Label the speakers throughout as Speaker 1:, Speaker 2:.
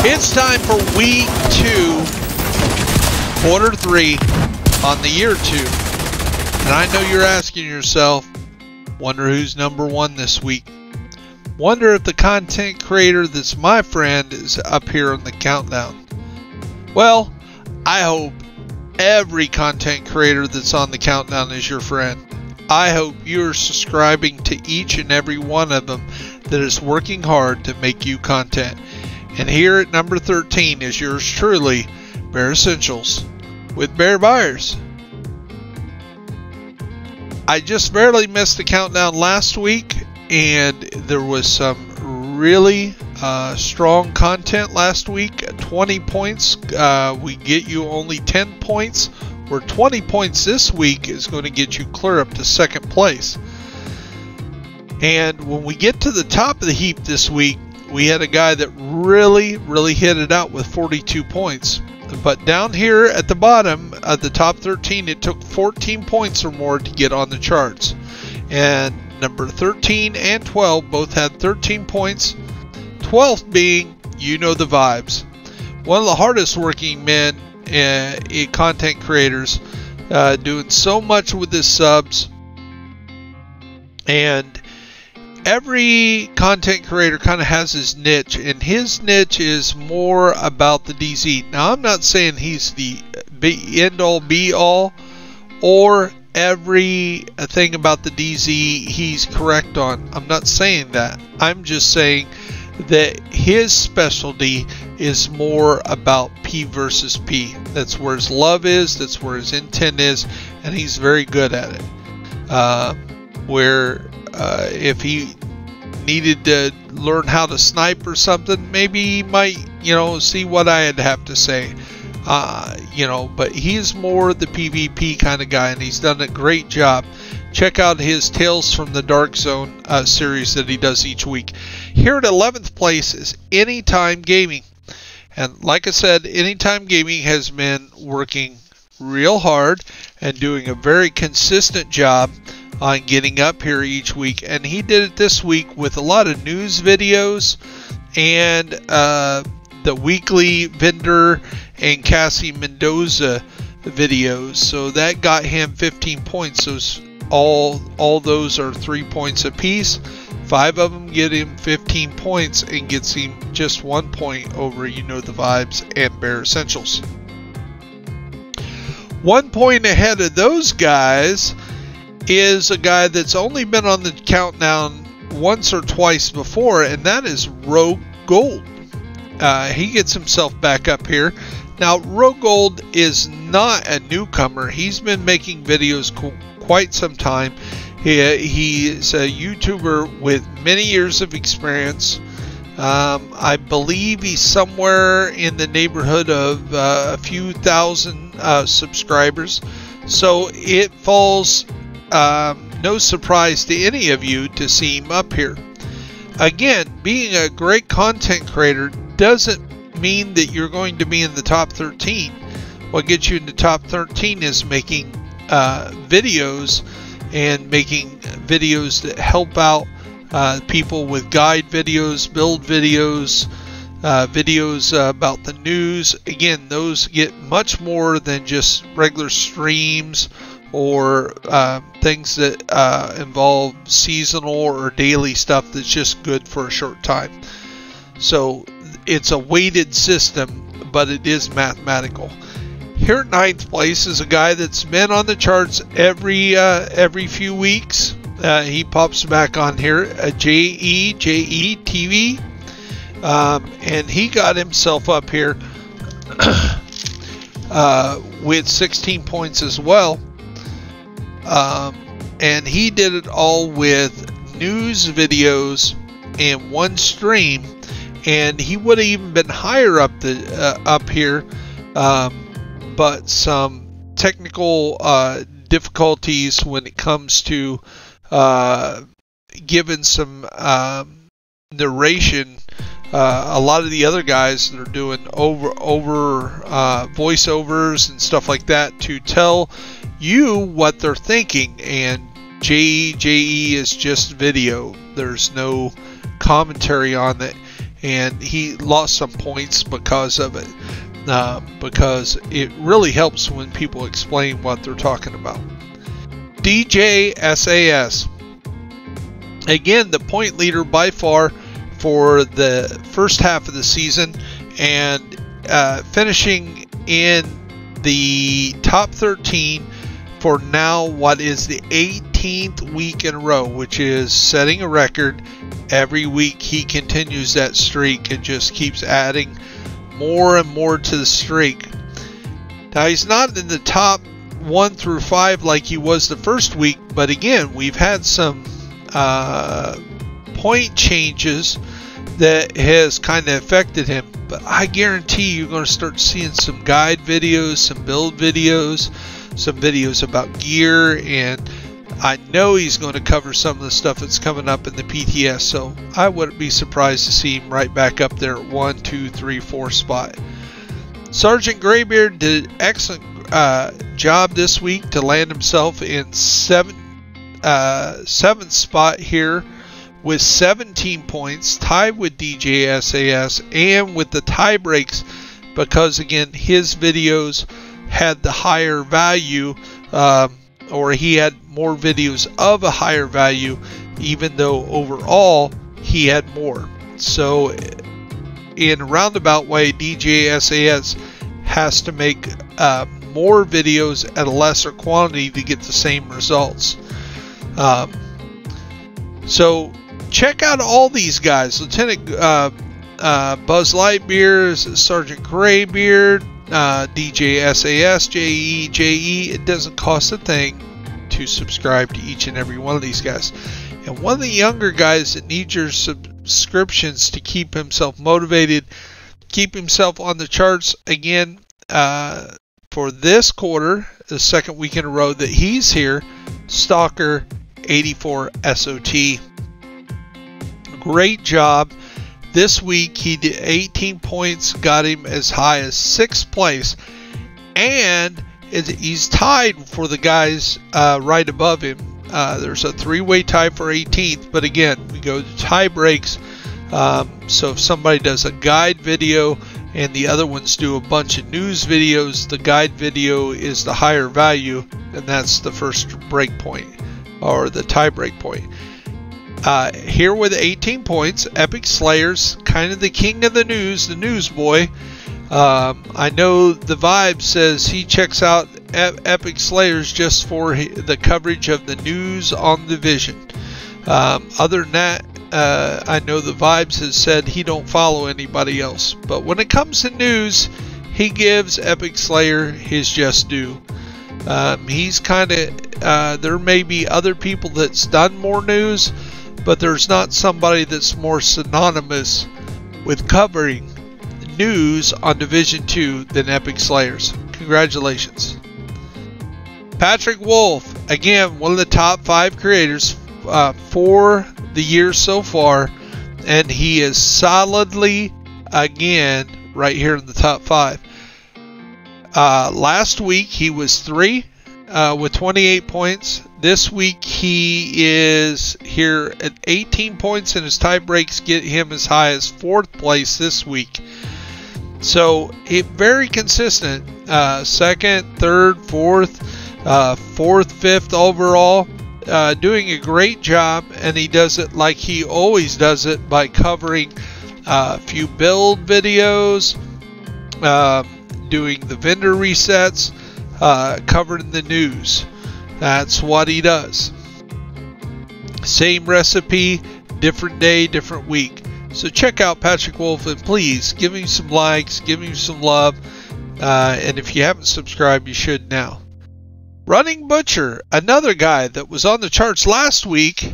Speaker 1: It's time for week 2, quarter 3 on the year 2. And I know you're asking yourself, wonder who's number 1 this week. Wonder if the content creator that's my friend is up here on the countdown. Well, I hope every content creator that's on the countdown is your friend. I hope you're subscribing to each and every one of them that is working hard to make you content. And here at number 13 is yours truly, Bear Essentials with Bear Buyers. I just barely missed the countdown last week, and there was some really strong content last week. 20 points. We get you only 10 points, where 20 points this week is going to get you clear up to second place. And when we get to the top of the heap this week, we had a guy that really hit it out with 42 points. But down here at the bottom, at the top 13, it took 14 points or more to get on the charts. And number 13 and 12 both had 13 points. 12th being You Know the Vibes. One of the hardest working men, content creators, doing so much with his subs. And every content creator kind of has his niche, and his niche is more about the DZ. Now, I'm not saying he's the end-all, be-all, or every thing about the DZ he's correct on. I'm not saying that. I'm just saying that his specialty is more about P versus P. That's where his love is, that's where his intent is, and he's very good at it. If he needed to learn how to snipe or something, maybe he might, see what I'd have to say. But he's more the PvP kind of guy, and he's done a great job. Check out his Tales from the Dark Zone series that he does each week. Here at 11th place is Anytime Gaming. And like I said, Anytime Gaming has been working real hard and doing a very consistent job on getting up here each week, and he did it this week with a lot of news videos and the weekly vendor and Cassie Mendoza videos. So that got him 15 points. So all those are 3 points apiece. 5 of them get him 15 points and gets him just 1 point over You Know the Vibes and Bear Essentials. 1 point ahead of those guys is a guy that's only been on the countdown once or twice before, and that is ROGUEGOLD. He gets himself back up here. Now, ROGUEGOLD is not a newcomer. He's been making videos quite some time. He is a YouTuber with many years of experience. I believe he's somewhere in the neighborhood of a few thousand subscribers. So it falls no surprise to any of you to see him up here. Again, being a great content creator doesn't mean that you're going to be in the top 13. What gets you in the top 13 is making videos, and making videos that help out people with guide videos, build videos, videos about the news. Again, those get much more than just regular streams or things that involve seasonal or daily stuff that's just good for a short time. So it's a weighted system, but it is mathematical. Here at 9th place is a guy that's been on the charts every few weeks. He pops back on here, JE TV, and he got himself up here with 16 points as well. And he did it all with news videos and one stream, and he would have even been higher up here, but some technical difficulties when it comes to giving some narration. A lot of the other guys that are doing over voiceovers and stuff like that to tell you what they're thinking, and JE is just video. There's no commentary on it, and he lost some points because of it. Because it really helps when people explain what they're talking about. DJ SAS. Again, the point leader by far for the first half of the season, and finishing in the top 13 for now what is the 18th week in a row, which is setting a record. Every week he continues that streak and just keeps adding more and more to the streak. Now he's not in the top 1 through 5 like he was the first week, but again, we've had some point changes that has kind of affected him. But I guarantee you're going to start seeing some guide videos, some build videos, some videos about gear, and I know he's going to cover some of the stuff that's coming up in the PTS, so I wouldn't be surprised to see him right back up there at 1, 2, 3, 4 spot. Sergeant Greybeard did an excellent job this week to land himself in 7th spot here with 17 points, tied with DJ SAS and with the tie breaks, because again his videos had the higher value, or he had more videos of a higher value, even though overall he had more. So in a roundabout way, DJ SAS has to make more videos at a lesser quantity to get the same results. So check out all these guys: Lieutenant Buzz Lightyear, Sergeant Greybeard, DJ SAS, JE. It doesn't cost a thing to subscribe to each and every one of these guys. And one of the younger guys that needs your subscriptions to keep himself motivated, keep himself on the charts again, for this quarter, the second week in a row that he's here, Stalker 84 SOT. Great job. This week he did 18 points, got him as high as 6th place, and he's tied for the guys right above him. There's a 3-way tie for 18th, but again, we go to tie breaks. So if somebody does a guide video and the other ones do a bunch of news videos, the guide video is the higher value, and that's the first break point, or the tie break point. Here with 18 points, Epic Slayers, kind of the king of the news boy. I know the Vibe says he checks out Epic Slayers just for the coverage of the news on the Division. Other than that, I know the Vibes has said he don't follow anybody else. But when it comes to news, he gives Epic Slayer his just due. He's kind of, there may be other people that's done more news, but there's not somebody that's more synonymous with covering news on Division 2 than Epic Slayers. Congratulations. Patrick Wolf, again, one of the top 5 creators for the year so far, and he is solidly, again, right here in the top 5. Last week he was 3 with 28 points. This week he is here at 18 points, and his tie breaks get him as high as 4th place this week. So very consistent, 2nd, 3rd, 4th, 4th, 5th overall. Doing a great job, and he does it like he always does it, by covering a few build videos, doing the vendor resets, covering the news. That's what he does. Same recipe, different day, different week. So check out Patrick Wolf, and please give him some likes, give him some love, and if you haven't subscribed, you should now. Running Butcher, another guy that was on the charts last week.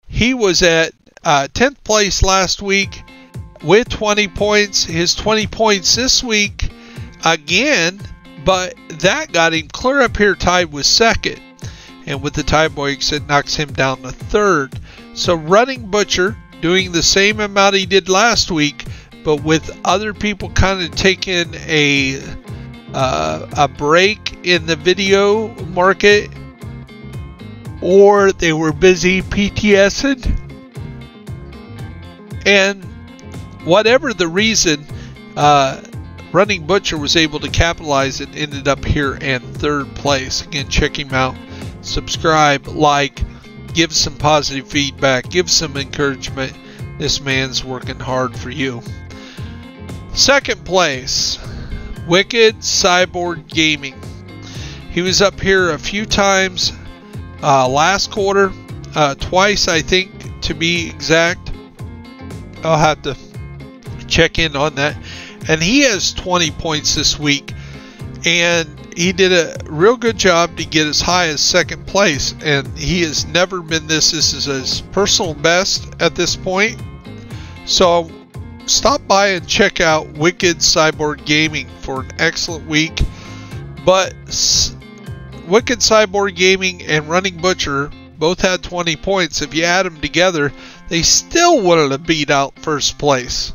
Speaker 1: He was at 10th place last week with 20 points. His 20 points this week again, but that got him clear up here tied with 2nd. And with the tie breaks, it knocks him down to 3rd. So Running Butcher doing the same amount he did last week, but with other people kind of taking a break in the video market, or they were busy PTSing and whatever the reason, Running Butcher was able to capitalize and ended up here in 3rd place. Again, check him out. Subscribe, like, give some positive feedback, give some encouragement. This man's working hard for you. 2nd place, Wicked Cyborg Gaming. He was up here a few times last quarter, twice I think to be exact. I'll have to check in on that. And he has 20 points this week, and he did a real good job to get as high as 2nd place, and he has never been this is his personal best at this point. So stop by and check out Wicked Cyborg Gaming for an excellent week. But Wicked Cyborg Gaming and Running Butcher both had 20 points. If you add them together, they still wouldn't have beat out 1st place,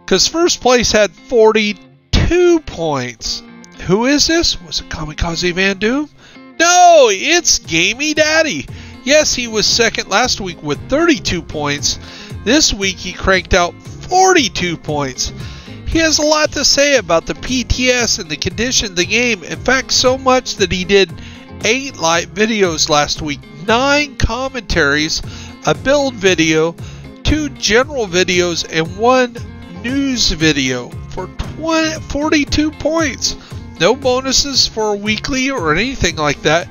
Speaker 1: because 1st place had 42 points. Who is this? Was it Kamikaze Van Doom? No, it's Gamey Daddy. Yes, he was 2nd last week with 32 points. This week he cranked out 42 points. He has a lot to say about the PTS and the condition of the game. In fact, so much that he did 8 live videos last week, 9 commentaries, a build video, 2 general videos, and 1 news video for 42 points. No bonuses for a weekly or anything like that.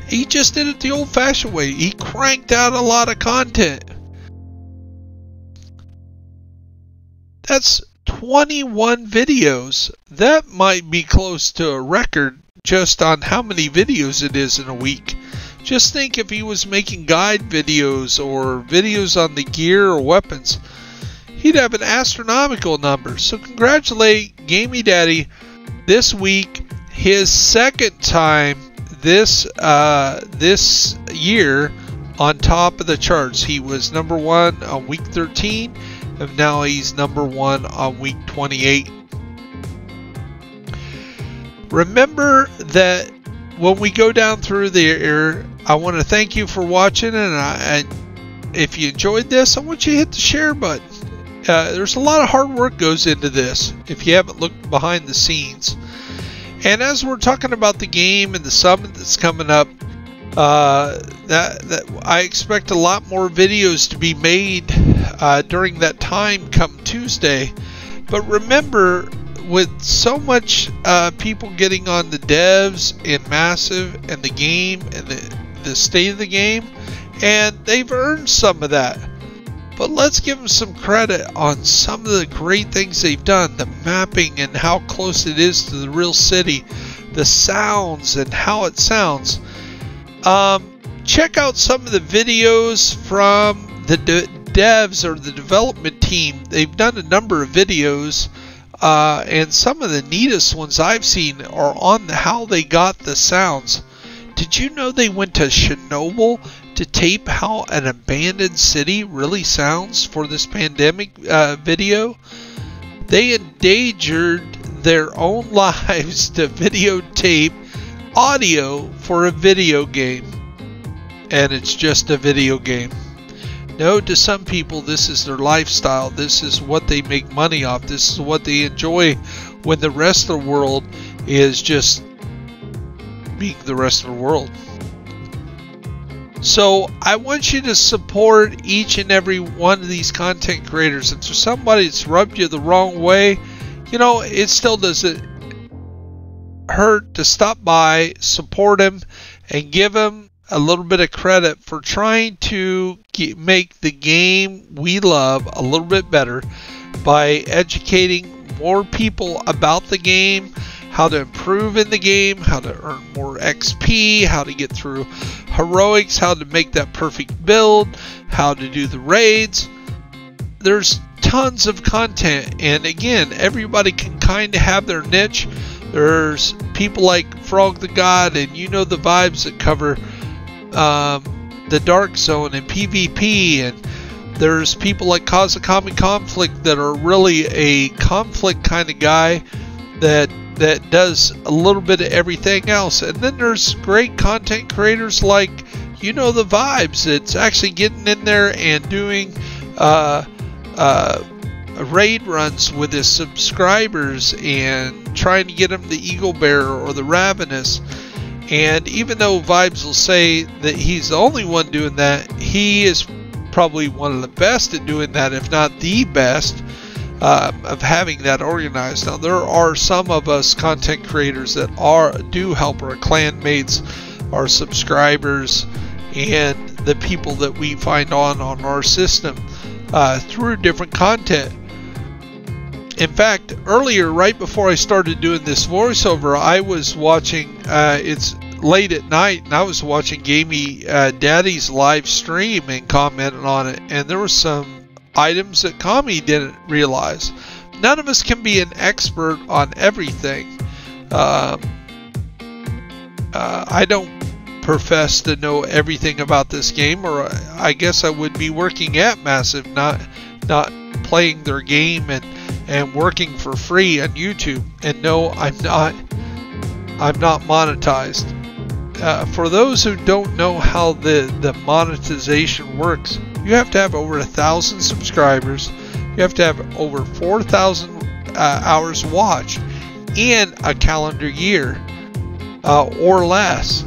Speaker 1: He just did it the old-fashioned way. He cranked out a lot of content. That's 21 videos. That might be close to a record just on how many videos it is in a week. Just think if he was making guide videos or videos on the gear or weapons, he'd have an astronomical number. So congratulate Gamey Daddy this week, his 2nd time this year on top of the charts. He was number 1 on week 13, and now he's number 1 on week 28. Remember that when we go down through there, I want to thank you for watching, and if you enjoyed this, I want you to hit the share button. There's a lot of hard work goes into this if you haven't looked behind the scenes. And as we're talking about the game and the summit that's coming up, that I expect a lot more videos to be made during that time come Tuesday. But remember, with so much people getting on the devs and Massive and the game and the state of the game, and they've earned some of that. But let's give them some credit on some of the great things they've done. The mapping and how close it is to the real city. The sounds and how it sounds. Check out some of the videos from the devs or the development team. They've done a number of videos. And some of the neatest ones I've seen are on how they got the sounds. Did you know they went to Chernobyl to tape how an abandoned city really sounds for this pandemic video? They endangered their own lives to videotape audio for a video game. And it's just a video game. No, to some people this is their lifestyle. This is what they make money off. This is what they enjoy when the rest of the world is just being the rest of the world. So I want you to support each and every one of these content creators. If there's somebody that's rubbed you the wrong way, you know, it still doesn't hurt to stop by, support him, and give him a little bit of credit for trying to make the game we love a little bit better by educating more people about the game, how to improve in the game, how to earn more XP, how to get through heroics, how to make that perfect build, how to do the raids. There's tons of content, and again, everybody can kind of have their niche. There's people like Frog the God and You Know the Vibes that cover the Dark Zone and PvP, and there's people like Kazakami Conflict that are really a conflict kind of guy that does a little bit of everything else. And then there's great content creators like You Know the Vibes that's actually getting in there and doing raid runs with his subscribers and trying to get him the Eagle Bearer or the Ravenous. And even though Vibes will say that he's the only one doing that, he is probably one of the best at doing that, if not the best, of having that organized. Now, there are some of us content creators that do help our clan mates, our subscribers, and the people that we find on our system through different content. In fact, earlier, right before I started doing this voiceover, I was watching, it's late at night, and I was watching GAMEY Daddy's live stream and commenting on it, and there were some items that Kami didn't realize. None of us can be an expert on everything. I don't profess to know everything about this game, or I guess I would be working at Massive, not playing their game and working for free on YouTube. And no, I'm not monetized. For those who don't know how the monetization works, you have to have over 1,000 subscribers, you have to have over 4,000 hours watched in a calendar year or less.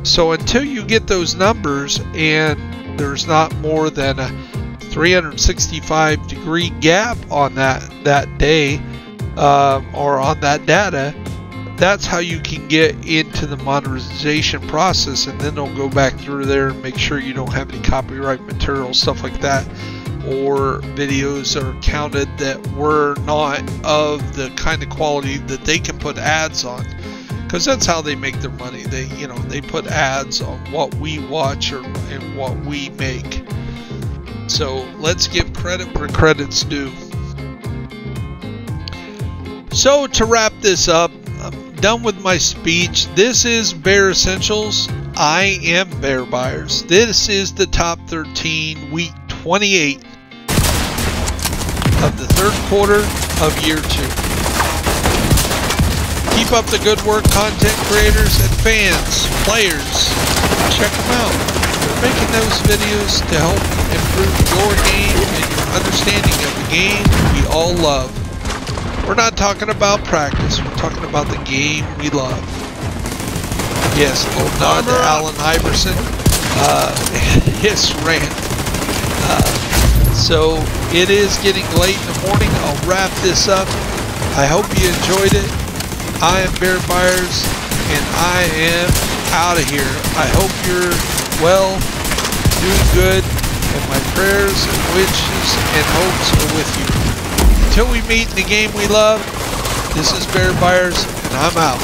Speaker 1: So until you get those numbers, and there's not more than a 365-degree gap on that day or on that data, that's how you can get into the monetization process. And then they'll go back through there and make sure you don't have any copyright material, stuff like that, or videos that are counted that were not of the kind of quality that they can put ads on, because that's how they make their money. They put ads on what we watch and what we make. So let's give credit where credit's due. So to wrap this up, I'm done with my speech. This is Bear Essentials. I am Bear Buyers. This is the top 13, week 28 of the third quarter of year 2. Keep up the good work, content creators and fans, players. Check them out. We're making those videos to help improve your game and your understanding of the game we all love. We're not talking about practice, we're talking about the game we love. Yes, a little nod to Allen Iverson, his rant. So it is getting late in the morning. I'll wrap this up. I hope you enjoyed it. I am Bear Buyers, and I am out of here. I hope you're well, doing good, and my prayers and wishes and hopes are with you. Until we meet in the game we love, this is Bear Buyers, and I'm out.